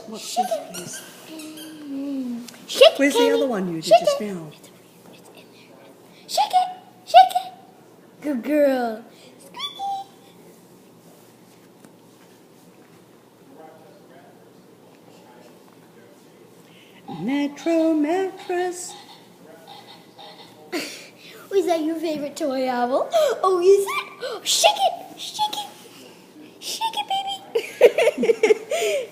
Watch this, please. Shake it, Where's the Camy. other one you Shake just it. found? It's in there. Shake it. Shake it. Good girl. Metro mattress. Was that your favorite toy, Owl? Oh, is it? Shake it. Shake it. Shake it, baby.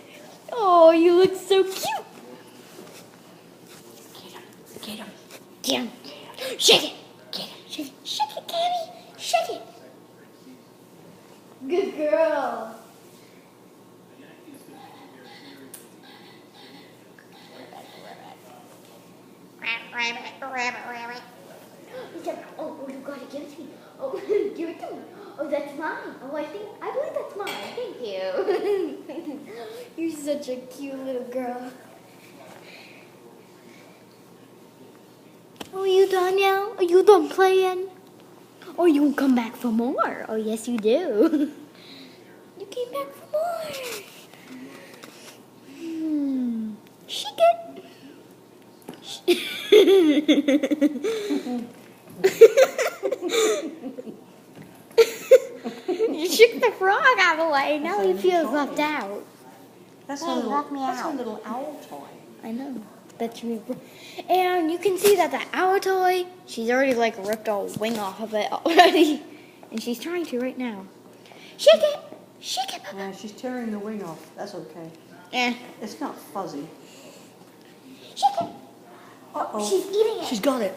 Oh, you look so cute. Get him. Get him. Shake it. Get him. Shake it. Shake it, Camy. Shake it. Good girl. Oh, you gotta give it to me. Oh, give it to me. Oh, that's mine. Oh, I believe that's mine. Thank you. You're such a cute little girl. Oh, are you done now? Are you done playing? Or you will come back for more? Oh, yes, you do. You came back for more. Shake it. You shook the frog out of the way. Now he feels left out. That's Hey, a lock me out. little owl toy. I know. That's really cool. And you can see that the owl toy, she's already like ripped a wing off of it already. And she's trying to right now. Shake it! Shake it, Papa. Yeah, she's tearing the wing off. That's okay. Eh. It's not fuzzy. Shake it! Uh-oh. She's eating it. She's got it.